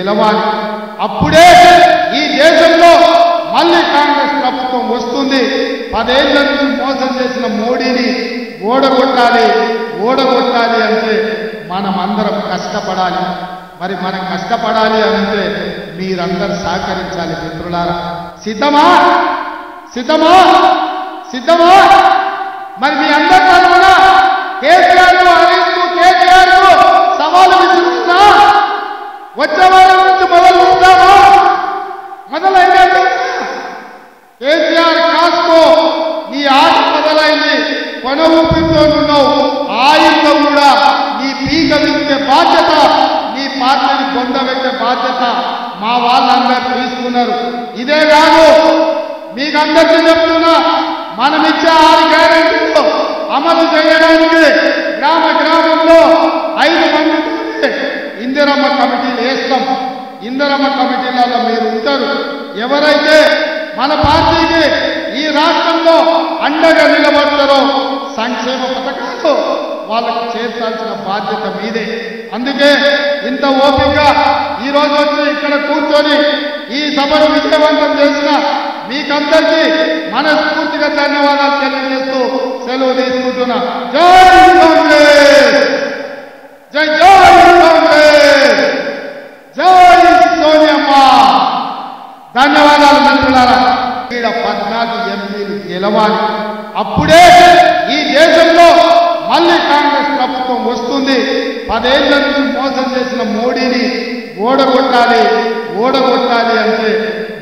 గెలవాలి. అప్పుడే ఈ దేశంలో మళ్ళీ కాంగ్రెస్ ప్రభుత్వం వస్తుంది. 10 ఏళ్ల నుంచి మోసం చేసిన మోడీని ఓడగొట్టాలి అంటే మనమందరం కష్టపడాలి. మరి మనం కష్టపడాలి అంటే మీరందరూ సహకరించాలి. మిత్రులారా, సిద్ధమా? మరి మీ అందరి తరఫున కేసీఆర్ సవాలు విసురుతున్నా. వచ్చే వారం నుంచి మొదలైంది. కేసీఆర్ కాస్కో నీ ఆట మొదలైంది. కొన ఊపిరితో ఉన్నావు. ఆయుధం కూడా నీ పీక విప్పే బాధ్యత, నీ పార్టీని పొందబెట్టే బాధ్యత మా వాళ్ళందరూ తీసుకున్నారు. ఇదే కాదు, మీకందరికీ చెప్తున్నా, మనమిచ్చే 6 గ్యారెంటీలు అమలు చేయడానికి గ్రామంలో 5 మందితో ఇందిరమ్మ కమిటీలు వేస్తాం. ఇందిరమ్మ కమిటీలలో మీరు ఉంటారు. ఎవరైతే మన పార్టీకి ఈ రాష్ట్రంలో అండగా నిలబడతారో సంక్షేమ పథకాలు వాళ్ళకు చేర్చాల్సిన బాధ్యత మీదే. అందుకే ఇంత ఓపిక ఈరోజు వచ్చి ఇక్కడ కూర్చొని ఈ సభను విజయవంతం చేసిన మీకందరికీ మనస్ఫూర్తిగా ధన్యవాదాలు తెలియజేస్తూ సెలవు తీసుకుంటున్నా. జై కాంగ్రెస్, జై కాంగ్రెస్, జై సోనియమ్మ. ధన్యవాదాలు మిత్రులారా. 14 ఎంపీలు గెలవాలి. అప్పుడే ఈ దేశంలో మళ్ళీ కాంగ్రెస్ ప్రభుత్వం వస్తుంది. 10 ఏళ్ల నుంచి మోసం చేసిన మోడీని ఓడగొట్టాలి అంటే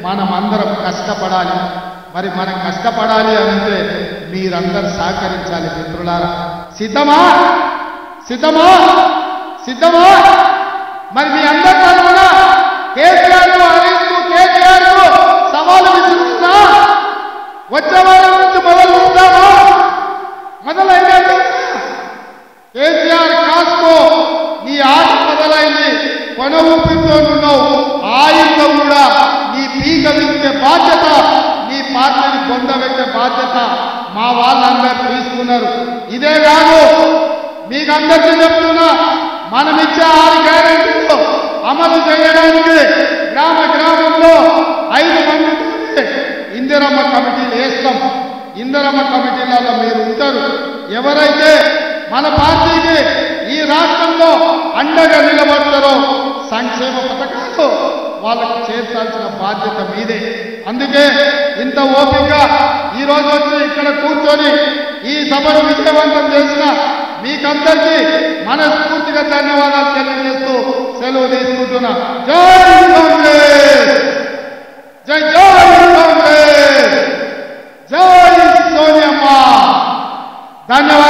మనమందరం కష్టపడాలి. మరి మనం కష్టపడాలి అంటే మీరందరూ సహకరించాలి. మిత్రులారా, సిద్ధమా? మరి మీ అందరి తరఫున కేసీఆర్ సవాలు విసురుతున్నా. వచ్చే వారం నుంచి మొదలైంది. కేసీఆర్ కాస్కో నీ ఆట మొదలైంది. కొన ఊపిరితో ఉన్నావు. ఆయుధం కూడా నీ పీక విప్పే బాధ్యత, నీ పార్టీని పొందబెట్టే బాధ్యత మా వాళ్ళందరూ తీసుకున్నారు. ఇదే కాదు, మీకందరికీ చెప్తున్నా, మనమిచ్చే 6 గ్యారెంటీలు అమలు చేయడానికి గ్రామంలో 5 మందితో ఇందిరమ్మ కమిటీలు వేస్తాం. ఇందిరమ్మ కమిటీలలో మీరు ఉంటారు. ఎవరైతే మన పార్టీకి ఈ రాష్ట్రంలో అండగా నిలబడతారో సంక్షేమ పథకాలు వాళ్ళకు చేర్చాల్సిన బాధ్యత మీదే. అందుకే ఇంత ఓపిక ఈరోజు వచ్చి ఇక్కడ కూర్చొని ఈ సభను విజయవంతం చేసిన మీకందరికీ మనస్ఫూర్తిగా ధన్యవాదాలు తెలియజేస్తూ సెలవు తీసుకుంటున్నా. జై కాంగ్రెస్, జై కాంగ్రెస్, జై సోనియమ్మ. ధన్యవాదాలు.